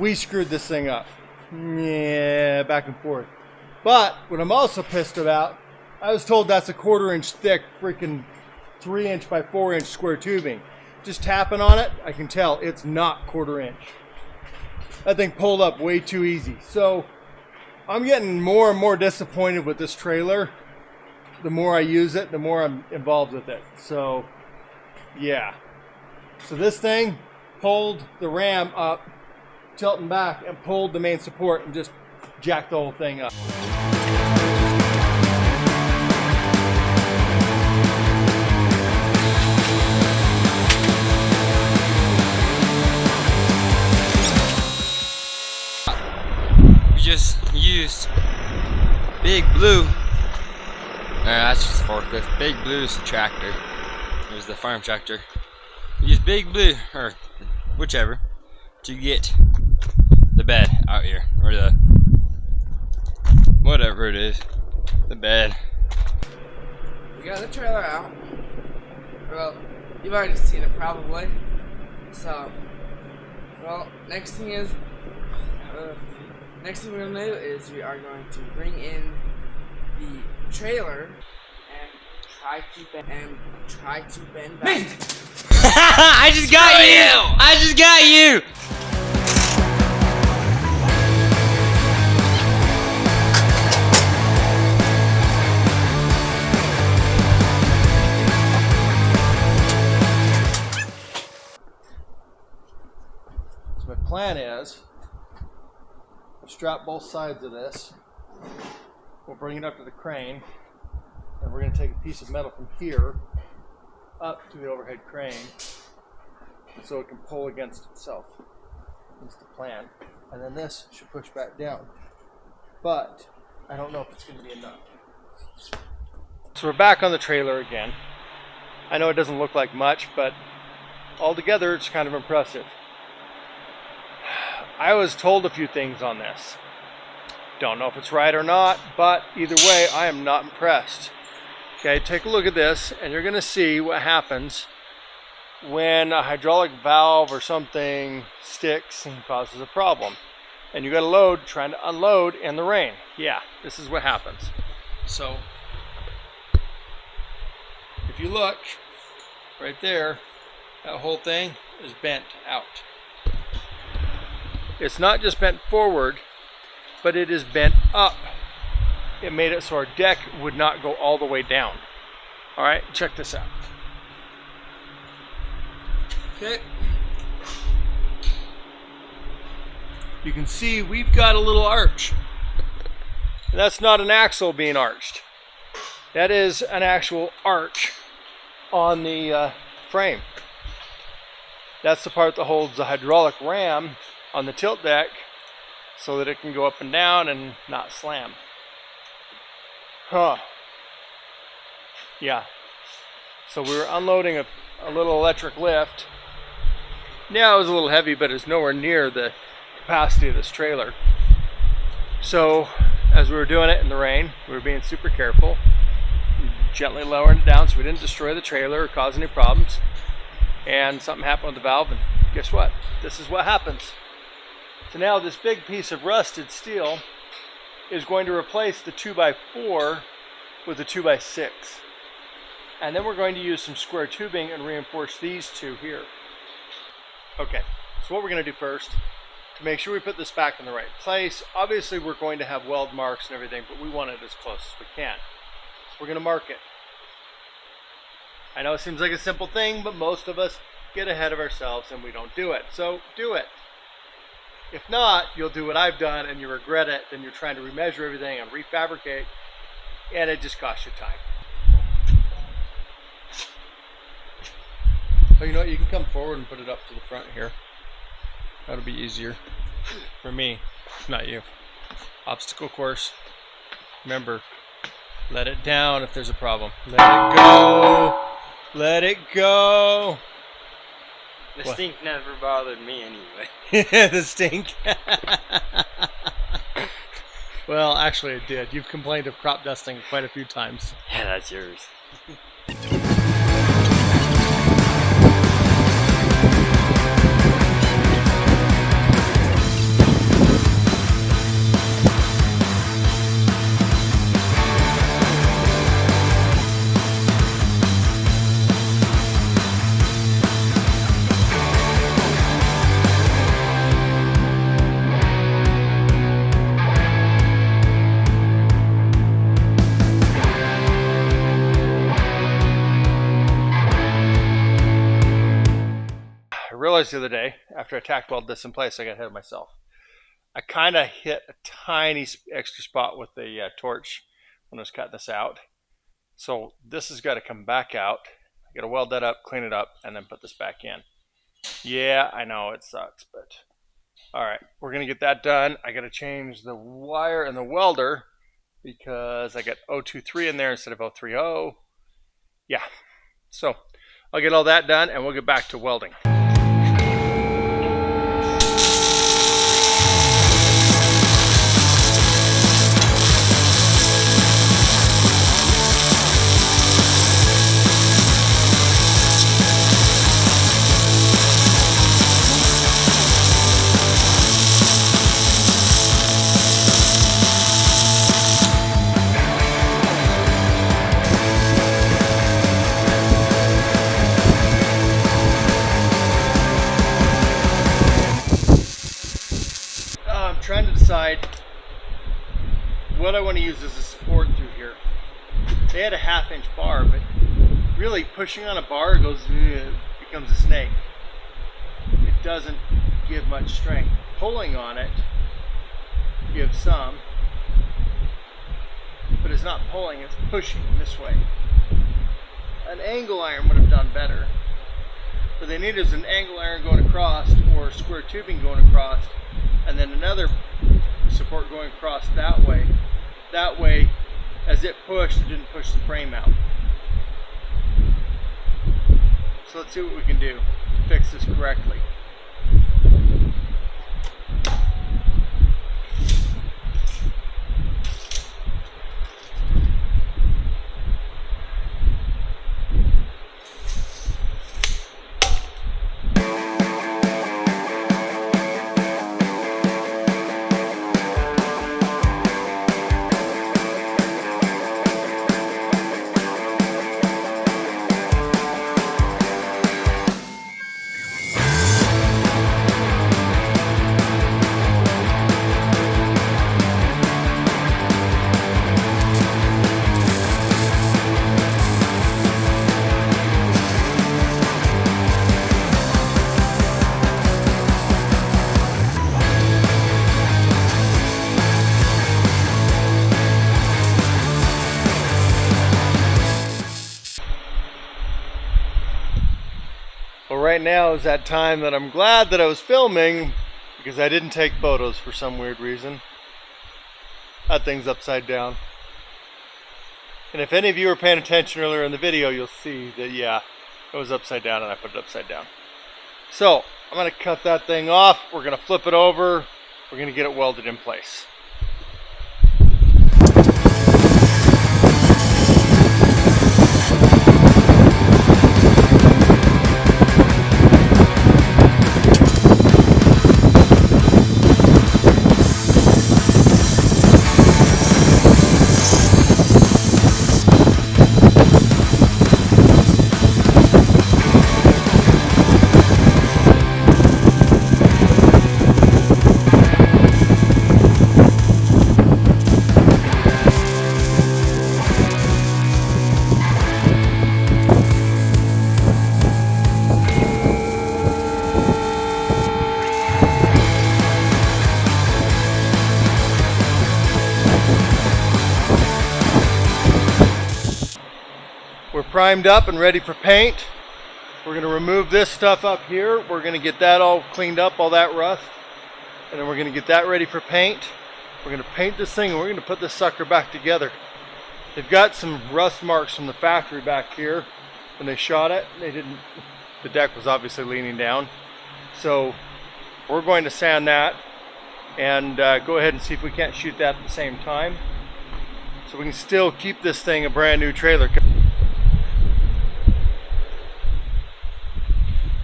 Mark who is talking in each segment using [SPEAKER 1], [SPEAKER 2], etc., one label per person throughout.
[SPEAKER 1] we screwed this thing up. Yeah, back and forth. But what I'm also pissed about, I was told that's a 1/4 inch thick freaking 3 inch by 4 inch square tubing. Just tapping on it, I can tell it's not 1/4 inch. That thing pulled up way too easy. So I'm getting more and more disappointed with this trailer. The more I use it, the more I'm involved with it. So yeah. So this thing pulled the ram up, tilting back, and pulled the main support and just jacked the whole thing up.
[SPEAKER 2] We just used Big Blue. That's just a forklift. Big Blue's the tractor. It was the farm tractor. We used Big Blue, or whichever, to get the bed out here, or the whatever it is, the bed.
[SPEAKER 3] We got the trailer out. Well, you've already seen it probably. So, well, next thing we're gonna do is we are going to bring in the trailer and try to bend back.
[SPEAKER 2] I just got you! I just got you!
[SPEAKER 1] So my plan is, we'll strap both sides of this. We'll bring it up to the crane, and we're going to take a piece of metal from here up to the overhead crane so it can pull against itself. That's the plan. And then this should push back down. But I don't know if it's going to be enough. So we're back on the trailer again. I know it doesn't look like much, but altogether it's kind of impressive. I was told a few things on this. Don't know if it's right or not, but either way, I am not impressed. Okay, take a look at this, and you're going to see what happens when a hydraulic valve or something sticks and causes a problem. And you got a load trying to unload in the rain. Yeah, this is what happens. So, if you look right there, that whole thing is bent out. It's not just bent forward, but it is bent up. It made it so our deck would not go all the way down. All right, check this out. Okay. You can see we've got a little arch. And that's not an axle being arched. That is an actual arch on the frame. That's the part that holds the hydraulic ram on the tilt deck so that it can go up and down and not slam. Huh. Yeah. So we were unloading a little electric lift. Yeah, it was a little heavy, but it's nowhere near the capacity of this trailer. So as we were doing it in the rain, we were being super careful, gently lowering it down so we didn't destroy the trailer or cause any problems. And something happened with the valve, and guess what? This is what happens. So now this big piece of rusted steel is going to replace the 2x4 with a 2x6. And then we're going to use some square tubing and reinforce these two here. Okay, so what we're going to do first, to make sure we put this back in the right place, obviously we're going to have weld marks and everything, but we want it as close as we can. So we're going to mark it. I know it seems like a simple thing, but most of us get ahead of ourselves and we don't do it. So do it. If not, you'll do what I've done and you regret it. Then you're trying to remeasure everything and refabricate, and it just costs you time. Oh, you know what? You can come forward and put it up to the front here. That'll be easier for me, not you. Obstacle course. Remember, let it down if there's a problem. Let it go. Let it go.
[SPEAKER 2] The stink never bothered me anyway.
[SPEAKER 1] The stink. Well, actually it did. You've complained of crop dusting quite a few times.
[SPEAKER 2] Yeah, that's yours.
[SPEAKER 1] realized the other day, after I tack welded this in place, I got ahead of myself. I kind of hit a tiny extra spot with the torch when I was cutting this out. So this has got to come back out. I got to weld that up, clean it up, and then put this back in. Yeah, I know it sucks, but all right, we're gonna get that done. I got to change the wire and the welder because I got 023 in there instead of 030. Yeah, so I'll get all that done and we'll get back to welding. Trying to decide what I want to use as a support through here. They had a 1/2 inch bar, but really pushing on a bar becomes a snake. It doesn't give much strength. Pulling on it gives some, but it's not pulling, it's pushing this way. An angle iron would have done better. What they need is an angle iron going across or square tubing going across, and then another support going across that way. That way, as it pushed, it didn't push the frame out. So let's see what we can do to fix this correctly. Well, right now is that time that I'm glad that I was filming because I didn't take photos for some weird reason. That thing's upside down. And if any of you were paying attention earlier in the video, you'll see that, yeah, it was upside down and I put it upside down. So, I'm going to cut that thing off. We're going to flip it over. We're going to get it welded in place. We're primed up and ready for paint. We're going to remove this stuff up here. We're going to get that all cleaned up, all that rust. And then we're going to get that ready for paint. We're going to paint this thing and we're going to put this sucker back together. They've got some rust marks from the factory back here. When they shot it, the deck was obviously leaning down. So we're going to sand that and go ahead and see if we can't shoot that at the same time. So we can still keep this thing a brand new trailer.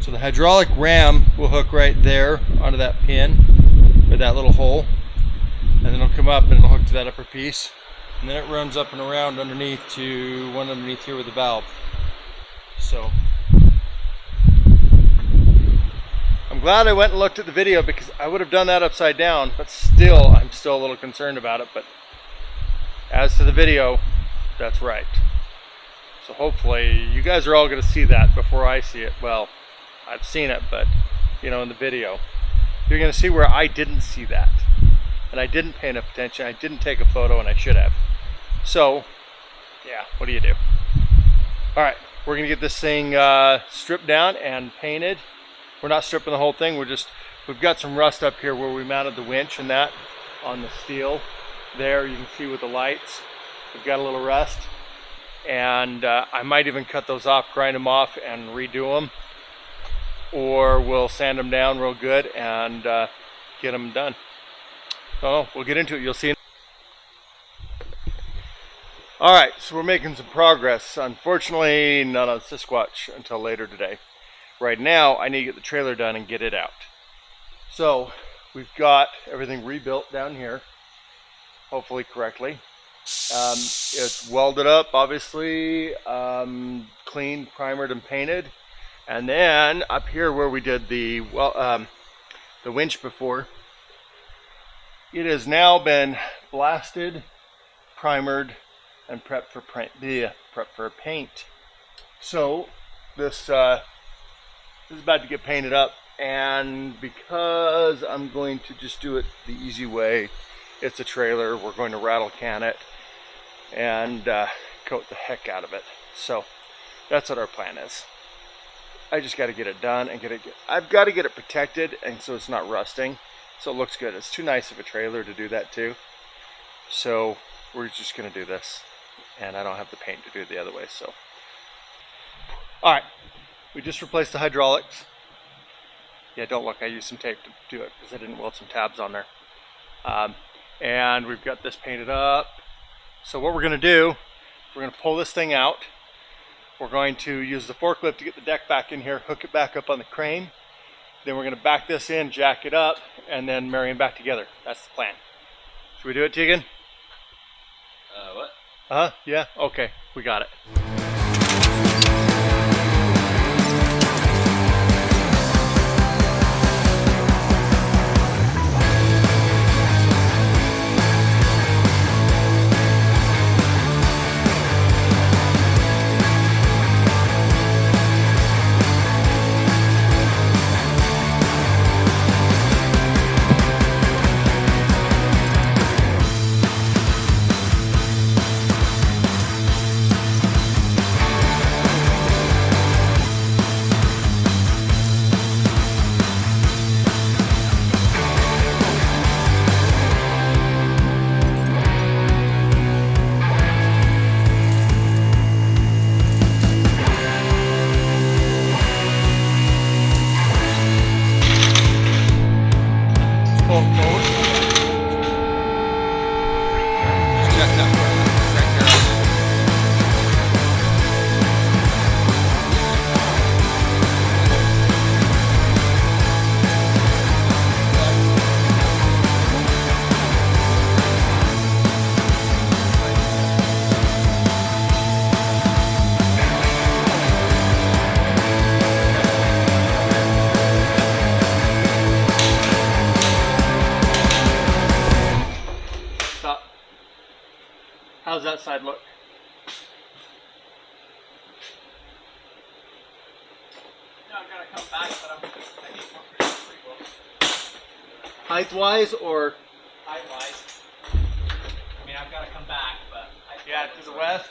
[SPEAKER 1] So the hydraulic ram will hook right there onto that pin, or that little hole, and then it'll come up and it'll hook to that upper piece, and then it runs up and around underneath to one underneath here with the valve. So I'm glad I went and looked at the video because I would have done that upside down, but still, I'm still a little concerned about it. But as to the video, that's right. So hopefully you guys are all going to see that before I see it. Well, I've seen it, but you know, in the video, you're gonna see where I didn't see that. And I didn't pay enough attention. I didn't take a photo, and I should have. So, yeah, what do you do? All right, we're gonna get this thing stripped down and painted. We're not stripping the whole thing. We've got some rust up here where we mounted the winch and that on the steel. There, you can see with the lights. We've got a little rust. And I might even cut those off, grind them off, and redo them. Or we'll sand them down real good and get them done. So we'll get into it. You'll see. All right, so we're making some progress. Unfortunately, not on Sasquatch until later today. Right now, I need to get the trailer done and get it out. So we've got everything rebuilt down here, hopefully correctly. It's welded up, obviously, cleaned, primered, and painted. And then up here where we did the winch before, it has now been blasted, primered, and prepped for paint. So this is about to get painted up, and because I'm going to just do it the easy way, it's a trailer, we're going to rattle can it and coat the heck out of it. So that's what our plan is. I just got to get it done and I've got to get it protected, and so it's not rusting, so it looks good. It's too nice of a trailer to do that too. So we're just going to do this, and I don't have the paint to do it the other way. So all right, we just replaced the hydraulics. Yeah, don't look, I used some tape to do it because I didn't weld some tabs on there. And we've got this painted up. So what we're going to do, we're going to pull this thing out. We're going to use the forklift to get the deck back in here, hook it back up on the crane. Then we're going to back this in, jack it up, and then marry them back together. That's the plan. Should we do it, Tegan?
[SPEAKER 2] What?
[SPEAKER 1] Yeah? Okay, we got it. How's that side look? Yeah, I've got to come back, but I need more pretty well. Height-wise or?
[SPEAKER 4] Height-wise. I mean, I've got to come back, but...
[SPEAKER 1] Yeah, to the west.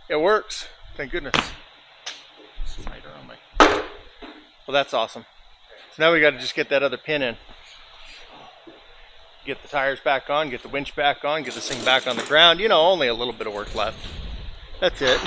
[SPEAKER 1] It works. Thank goodness. It's tighter on my... Well, that's awesome. So now we got to just get that other pin in. Get the tires back on, get the winch back on, get this thing back on the ground. You know, only a little bit of work left. That's it.